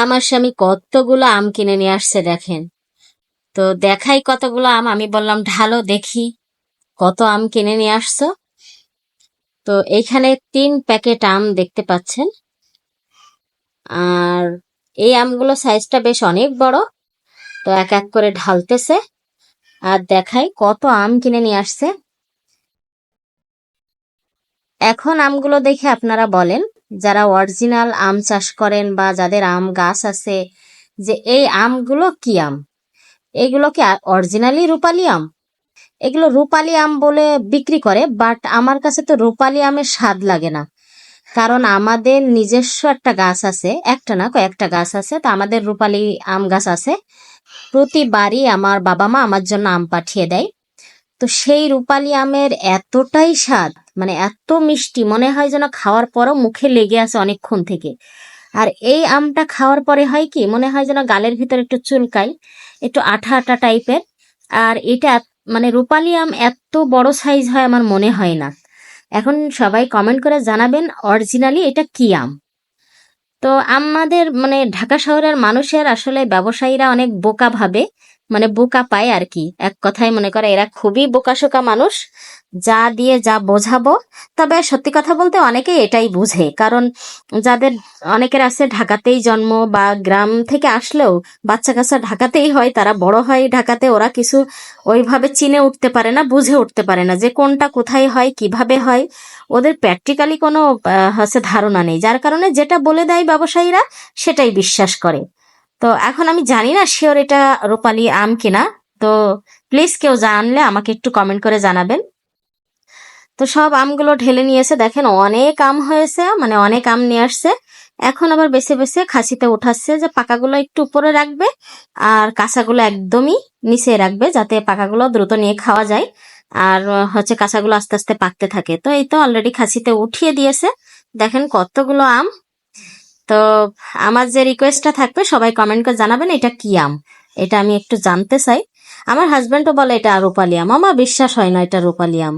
আমার স্বামী কতগুলো আম কিনে নিয়ে আসছে দেখেন। তো দেখাই কতগুলো আম, আমি বললাম ঢালো দেখি কত আম কিনে নিয়ে আসছো। তো এইখানে 3 প্যাকেট আম দেখতে পাচ্ছেন। আর এই আমগুলো সাইজটা বেশ অনেক বড়। তো এক এক করে ঢালতেছে আর দেখাই কত আম কিনে নিয়ে আসছে। এখন আমগুলো দেখে আপনারা বলেন, যারা অরিজিনাল আম চাষ করেন বা যাদের আম গাছ আছে, যে এই আমগুলো কি আম? এগুলো কি অরিজিনালি রূপালী আম? এগুলো রূপালী আম বলে বিক্রি করে, বাট আমার কাছে তো রূপালী আমের স্বাদ লাগে না। কারণ আমাদের নিজস্ব একটা গাছ আছে, একটা না কয়েকটা গাছ আছে, তো আমাদের রূপালী আম গাছ আছে। প্রতিবারই আমার বাবা মা আমার জন্য আম পাঠিয়ে দেয়। তো সেই রূপালী আমের এতটাই স্বাদ, মানে এত মিষ্টি, মনে হয় যেন খাওয়ার পরও মুখে লেগে আছে অনেকক্ষণ থেকে। আর এই আমটা খাওয়ার পরে হয় কি, মনে হয় যেন গালের ভিতর একটু চুলকায়, একটু আঠা আঠা টাইপের। আর এটা মানে রূপালী আম এত বড় সাইজ হয় আমার মনে হয় না। এখন সবাই কমেন্ট করে জানাবেন অরিজিনালি এটা কি আম। তো আমাদের মানে ঢাকা শহরের মানুষের আসলে ব্যবসায়ীরা অনেক বোকা ভাবে, মানে বোকা পায় আর কি। এক কথায় মনে করে এরা খুবই বোকাশোকা মানুষ, যা দিয়ে যা বোঝাবো। তবে সত্যি কথা বলতে অনেকেই এটাই বুঝে, কারণ যাদের অনেকের আছে ঢাকাতেই জন্ম বা গ্রাম থেকে আসলেও বাচ্চা কাচ্চা ঢাকাতেই হয়, তারা বড় হয় ঢাকাতে, ওরা কিছু ওইভাবে চিনে উঠতে পারে না, বুঝে উঠতে পারে না যে কোনটা কোথায় হয় কিভাবে হয়। ওদের প্র্যাকটিক্যালি কোনো হচ্ছে ধারণা নেই, যার কারণে যেটা বলে দেয় ব্যবসায়ীরা সেটাই বিশ্বাস করে। তো এখন আমি জানি না শিওর এটা রূপালী আম কিনা। তো প্লিজ কেউ জানলে আমাকে একটু কমেন্ট করে জানাবেন। তো সব আমগুলো ঢেলে নিয়েছে দেখেন, অনেক আম হয়েছে, মানে অনেক আম নিয়ে আসছে। এখন আবার বেছে বেছে খাসিতে উঠাচ্ছে, যে পাকাগুলো একটু উপরে রাখবে আর কাঁচাগুলো একদমই নিচে রাখবে, যাতে পাকাগুলো দ্রুত নিয়ে খাওয়া যায়। আর হচ্ছে কাঁচাগুলো আস্তে আস্তে পাকতে থাকে। তো এই তো অলরেডি খাসিতে উঠিয়ে দিয়েছে, দেখেন কতগুলো আম। তো আমার যে রিকোয়েস্টটা থাকবে, সবাই কমেন্ট করে জানাবেন এটা কি আম, এটা আমি একটু জানতে চাই। আমার হাজবেন্ডও বলে এটা রূপালী আম, আমার বিশ্বাস হয় না এটা রূপালী আম।